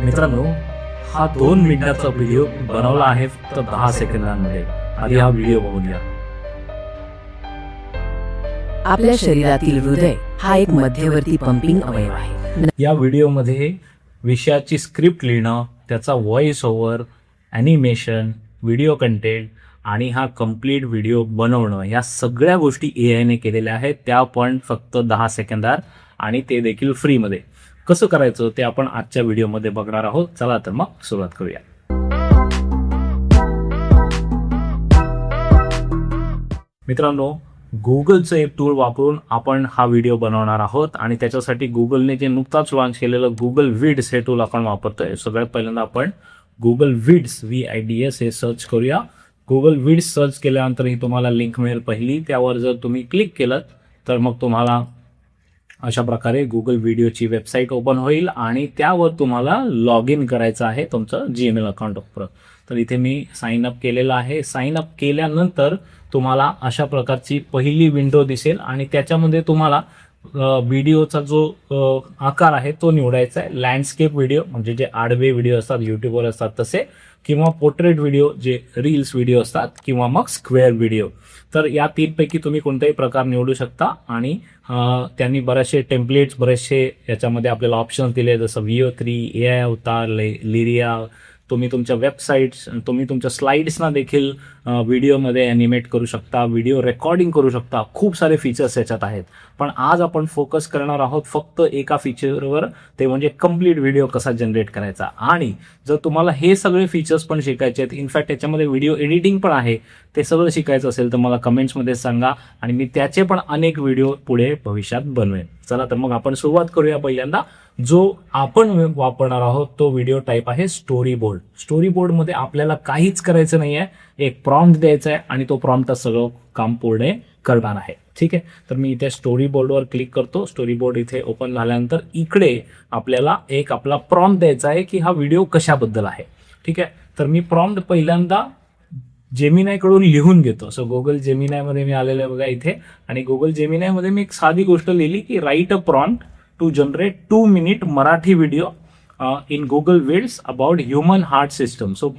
मित्रांनो, हा 2 मिनिटाचा व्हिडिओ बनवला आहे फक्त 10 सेकंदांमध्ये. आधी हा व्हिडिओ बघूया. आपल्या शरीरातील हृदय हा एक मध्यवर्ती पंपिंग अवयव आहे. या व्हिडिओमध्ये विषयाची स्क्रिप्ट लिहिणं, त्याचा voice over, animation, video content आणि हा कंप्लीट व्हिडिओ बनवणं, या सगळ्या गोष्टी AI ने केलेल्या आहेत. त्या पण फक्त 10 सेकंदात, आणि ते देखील फ्रीमध्ये. कसं करायचं ते आपण आजच्या व्हिडिओमध्ये बघणार आहोत. चला तर मग सुरुवात करूया. मित्रांनो, गुगलचं एक टूल वापरून आपण हा व्हिडिओ बनवणार आहोत, आणि त्याच्यासाठी गुगलने जे नुकताच लॉन्च केलेलं गुगल विड्स हे टूल आपण वापरतोय. सगळ्यात पहिल्यांदा आपण गुगल विड्स VIDS हे सर्च करूया. गुगल विड्स सर्च केल्यानंतर ही तुम्हाला लिंक मिळेल पहिली. त्यावर जर तुम्ही क्लिक केलं तर मग तुम्हाला अशा प्रकारे गुगल व्हिडिओची वेबसाईट ओपन होईल, आणि त्यावर तुम्हाला लॉग इन करायचं आहे तुमचं Gmail अकाउंट वापरून. तर इथे मी साइन अप केलेलं आहे. साइन अप केल्यानंतर तुम्हाला अशा प्रकारची पहिली विंडो दिसेल, आणि त्याच्यामध्ये तुम्हाला व्हिडिओचा जो आकार आहे तो निवडायचा आहे. लँडस्केप व्हिडिओ म्हणजे जे आडवे व्हिडिओ असतात यूट्यूबवर असतात तसे, किंवा पोर्ट्रेट व्हिडिओ जे रील्स व्हिडिओ असतात, किंवा मग स्क्वेअर व्हिडिओ. तर या तीनपैकी तुम्ही कोणताही प्रकार निवडू शकता. आणि त्यांनी बरेचसे टेम्पलेट्स, बरेचसे याच्यामध्ये आपल्याला ऑप्शन्स दिले, जसं VO3, AI अवतार, लिरिया. तुम्ही तुमच्या वेबसाईट्स, तुम्ही तुमच्या स्लाइड्सना देखील व्हिडिओमध्ये ॲनिमेट करू शकता, व्हिडिओ रेकॉर्डिंग करू शकता. खूप सारे फीचर्स याच्यात आहेत, पण आज आपण फोकस करणार आहोत फक्त एका फीचरवर, ते म्हणजे कंप्लीट व्हिडिओ कसा जनरेट करायचा. आणि जर तुम्हाला हे सगळे फीचर्स पण शिकायचे आहेत, इनफॅक्ट त्याच्यामध्ये व्हिडिओ एडिटिंग पण आहे, ते सगळं शिकायचं असेल तर मला कमेंट्समध्ये सांगा, आणि मी त्याचे पण अनेक व्हिडिओ पुढे भविष्यात बनवेन. चला तर मग आपण सुरुवात करूया. पहिल्यांदा जो आपण वापरणार आहोत तो व्हिडिओ टाईप आहे स्टोरी बोर्ड. स्टोरी बोर्डमध्ये आपल्याला काहीच करायचं नाही आहे, एक प्रॉम्प्ट द्यायचा आहे आणि तो प्रॉम्प्ट सगळं काम पूर्ण करणार आहे. ठीक आहे, तर मी इथे स्टोरी बोर्डवर क्लिक करतो. स्टोरी बोर्ड इथे ओपन झाल्यानंतर इकडे आपल्याला एक आपला प्रॉम्प्ट द्यायचा आहे की हा व्हिडिओ कशाबद्दल आहे. ठीक आहे, तर मी प्रॉम्प्ट पहिल्यांदा जेमिनायकडून लिहून घेतो. सो गुगल जेमिनायमध्ये मी आलेलो आहे बघा इथे, आणि गुगल जेमिनायमध्ये मी एक साधी गोष्ट लिहिली की write a prompt to generate 2 minute Marathi video in Google Vids about human heart system. So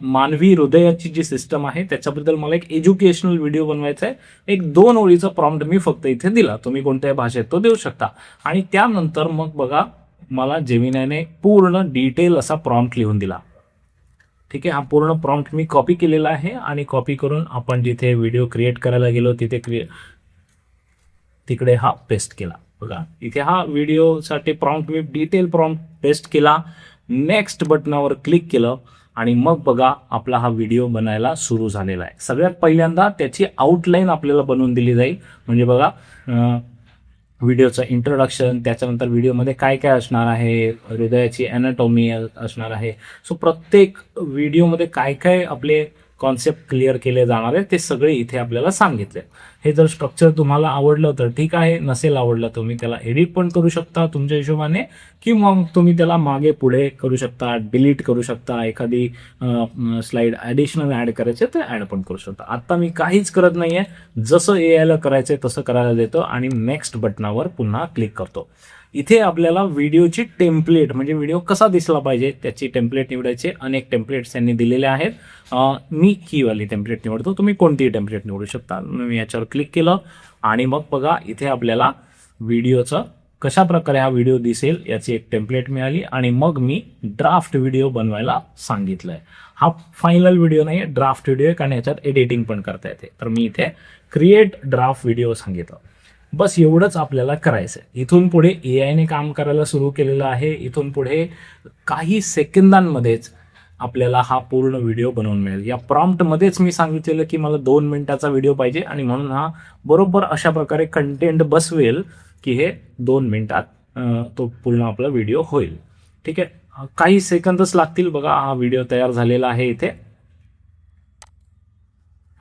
मानवी हृदयाची जी सिस्टम आहे त्याच्याबद्दल मला एक एज्युकेशनल व्हिडिओ बनवायचा आहे. एक 2 ओळीचा प्रॉम्प्ट मी फक्त इथे दिला. तुम्ही कोणत्याही भाषेत तो देऊ शकता. आणि त्यानंतर मग बघा मला जेमिनायने पूर्ण डिटेल असा प्रॉम्प्ट लिहून दिला. ठीक आहे, हा पूर्ण प्रॉम्प्ट मी कॉपी केलेला आहे, आणि कॉपी करून आपण जिथे व्हिडिओ क्रिएट करायला गेलो तिकडे हा पेस्ट केला. बघा इथे हा व्हिडिओसाठी प्रॉम्प्ट मी डिटेल प्रॉम्प्ट पेस्ट केला. नेक्स्ट बटनावर क्लिक केलं, आणि मग बघा आपला हा व्हिडिओ बनायला सुरू झालेला आहे. सगळ्यात पहिल्यांदा त्याची आउटलाईन आपल्याला बनवून दिली जाईल. म्हणजे बघा व्हिडिओचं इंट्रोडक्शन, त्याच्यानंतर व्हिडिओमध्ये काय काय असणार आहे, हृदयाची ॲनाटॉमी असणार आहे. सो प्रत्येक व्हिडिओमध्ये काय काय आपले कॉन्सेप्ट क्लिअर केले जाणार आहे ते सगळे इथे आपल्याला सांगितले. हे जर स्ट्रक्चर तुम्हाला आवडलं तर ठीक आहे, नसेल आवडलं तुम्ही त्याला एडिट पण करू शकता तुमच्या हिशोबाने, किंवा तुम्ही त्याला मागे पुढे करू शकता, डिलीट करू शकता. एखादी स्लाईड ॲडिशनल ॲड करायचे तर ॲड पण करू शकता. आता मी काहीच करत नाही आहे, जसं AI करायचं आहे तसं करायला देतो, आणि नेक्स्ट बटनावर पुन्हा क्लिक करतो. इथे आपल्याला व्हिडिओची टेम्पलेट, म्हणजे व्हिडिओ कसा दिसला पाहिजे त्याची टेम्पलेट निवडायचे. अनेक टेम्पलेट्स त्यांनी दिलेले आहेत. मी ही वाली टेम्पलेट निवडतो, तुम्ही कोणतीही टेम्पलेट निवडू शकता. मी याच्यावर क्लिक केलं, आणि मग बघा इथे आपल्याला व्हिडिओचं कशा प्रकारे हा व्हिडिओ दिसेल याची एक टेम्पलेट मिळाली, आणि मग मी ड्राफ्ट व्हिडिओ बनवायला सांगितलं आहे. हा फायनल व्हिडिओ नाही आहे, ड्राफ्ट व्हिडिओ आहे, कारण याच्यात एडिटिंग पण करता येते. तर मी इथे क्रिएट ड्राफ्ट व्हिडिओ सांगितलं. बस एवढंच आपल्याला करायचं आहे. इथून पुढे AI ने काम करायला सुरू केलेलं आहे. इथून पुढे काही सेकंदांमध्येच आपल्याला हा पूर्ण व्हिडिओ बनवून मिळेल. या प्रॉम्प्टमध्येच मी सांगितलेलं की मला 2 मिनिटाचा व्हिडिओ पाहिजे, आणि म्हणून हा बरोबर अशा प्रकारे कंटेंट बसवेल की हे 2 मिनिटात तो पूर्ण आपला व्हिडिओ होईल. ठीक आहे, काही सेकंदच लागतील. बघा हा व्हिडिओ तयार झालेला आहे इथे,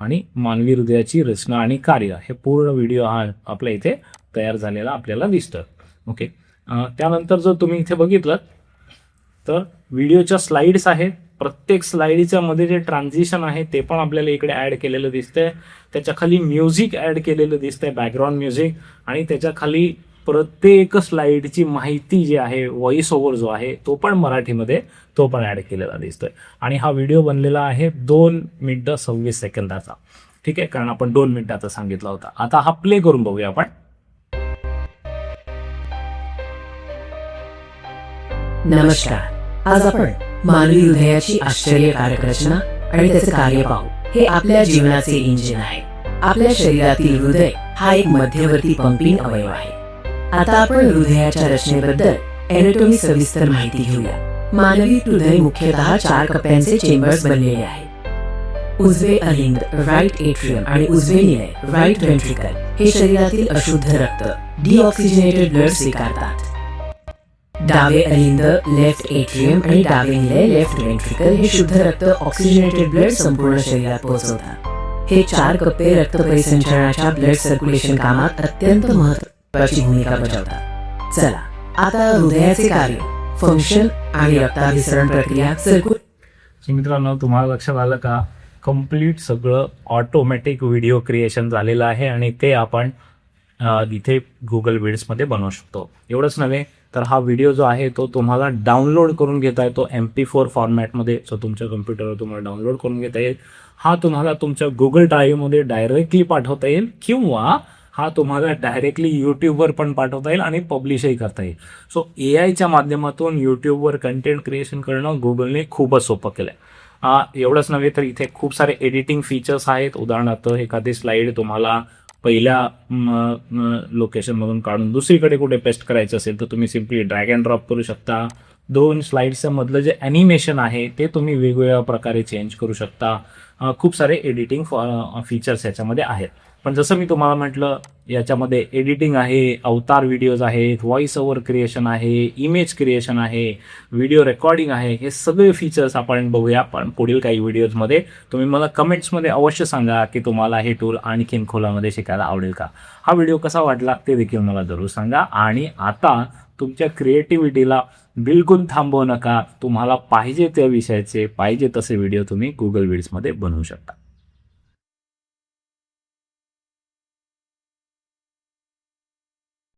आणि मानवी हृदयाची रचना आणि कार्य हे पूर्ण व्हिडिओ हा आपल्या इथे तयार झालेला आपल्याला दिसतं. ओके, त्यानंतर जर तुम्ही इथे बघितलं तर व्हिडिओच्या स्लाइड्स आहेत. प्रत्येक स्लाइडच्या मध्ये जे ट्रान्झिशन आहे ते पण आपल्याला इकडे ॲड केलेलं दिसतंय. त्याच्या खाली म्युझिक ॲड केलेलं दिसतंय, बॅकग्राऊंड म्युझिक, आणि त्याच्या खाली प्रत्येक स्लाईडची माहिती जी आहे, व्हॉइस ओव्हर जो आहे तो पण मराठीमध्ये तो पण ॲड केलेला दिसतोय. आणि हा व्हिडिओ बनलेला आहे 2 मिनिटं 26 सेकंदाचा. ठीक आहे, कारण आपण 2 मिनिटाचा सांगितला होता. आता हा प्ले करून बघूया आपण. नमस्कार. आज आपण मानवी हृदयाची आश्चर्यकारक रचना आणि त्याचे कार्य पाहू. हे आपल्या जीवनाचे इंजिन आहे. आपल्या शरीरातील हृदय हा एक मध्यवर्ती पंपिंग अवयव आहे. आता आपण हृदयाच्या रचनेबद्दल एनाटॉमी सविस्तर माहिती घेऊया. मानवी हृदय मुख्यतः 4 कप्प्यांचे चेंबर्स बनलेले आहे. उजवे अलिंद राईट एट्रियम आणि उजवे निलय राईट व्हेंट्रिकल हे शरीरातील अशुद्ध रक्त डिऑक्सिजनेटेड ब्लड स्वीकारतात. डावे अलिंद लेफ्ट एट्रियम आणि डावे निलय लेफ्ट व्हेंट्रिकल हे शुद्ध रक्त ऑक्सिजनेटेड ब्लड संपूर्ण शरीरात पोहोचवतात. हे 4 कप्पे रक्त परिसंचरणाच्या ब्लड सर्क्युलेशन कामात अत्यंत महत्त्वाची भूमिका बजावतात. चला आता हृदयाचे कार्य, फंक्शन आणि रक्ताभिसरण प्रक्रिया मित्रांनो, तुम्हाला लक्षात आलं का? कंप्लीट सगळं ऑटोमॅटिक व्हिडिओ क्रिएशन झालेलं आहे आणि ते आपण इथे गुगल विड्समध्ये बनवू शकतो. एवढंच नव्हे तर हा व्हिडिओ जो आहे तो तुम्हाला डाउनलोड करून घेता येतो MP4 फॉर्मॅटमध्ये. सो तुमच्या कम्प्युटरवर तुम्हाला डाउनलोड करून घेता येईल. हा तुम्हाला तुमच्या गुगल ड्राईव्हमध्ये डायरेक्टली पाठवता येईल किंवा हा तुम्हाला डायरेक्टली यूट्यूबवर पण पाठवता येईल आणि पब्लिशही करता येईल. सो AIच्या माध्यमातून यूट्यूबवर कंटेंट क्रिएशन करणं गुगलने खूपच सोपं केलं आहे. एवढंच नव्हे तर इथे खूप सारे एडिटिंग फीचर्स आहेत. उदाहरणार्थ एखादी स्लाईड तुम्हाला पहिल्या लोकेशनमधून काढून दुसरीकडे कुठे पेस्ट करायचं असेल तर तुम्ही सिम्पली ड्रॅग अँड ड्रॉप करू शकता. 2 स्लाईड्सचं मधलं जे ॲनिमेशन आहे ते तुम्ही वेगवेगळ्या प्रकारे चेंज करू शकता. खूप सारे एडिटिंग फीचर्स याच्यामध्ये आहेत. पण जसं मी तुम्हाला म्हटलं, याच्यामध्ये एडिटिंग आहे, अवतार व्हिडिओज आहेत, व्हॉइस ओव्हर क्रिएशन आहे, इमेज क्रिएशन आहे, व्हिडिओ रेकॉर्डिंग आहे. हे सगळे फीचर्स आपण बघूया पण पुढील काही व्हिडिओजमध्ये. तुम्ही मला कमेंट्समध्ये अवश्य सांगा की तुम्हाला हे टूल आणखीन खोलामध्ये शिकायला आवडेल का. हा व्हिडिओ कसा वाटला ते देखील मला जरूर सांगा. आणि आता तुमच्या क्रिएटिव्हिटीला बिलकुल थांबवू नका. तुम्हाला पाहिजे त्या विषयाचे पाहिजे तसे व्हिडिओ तुम्ही गुगल विड्समध्ये बनवू शकता.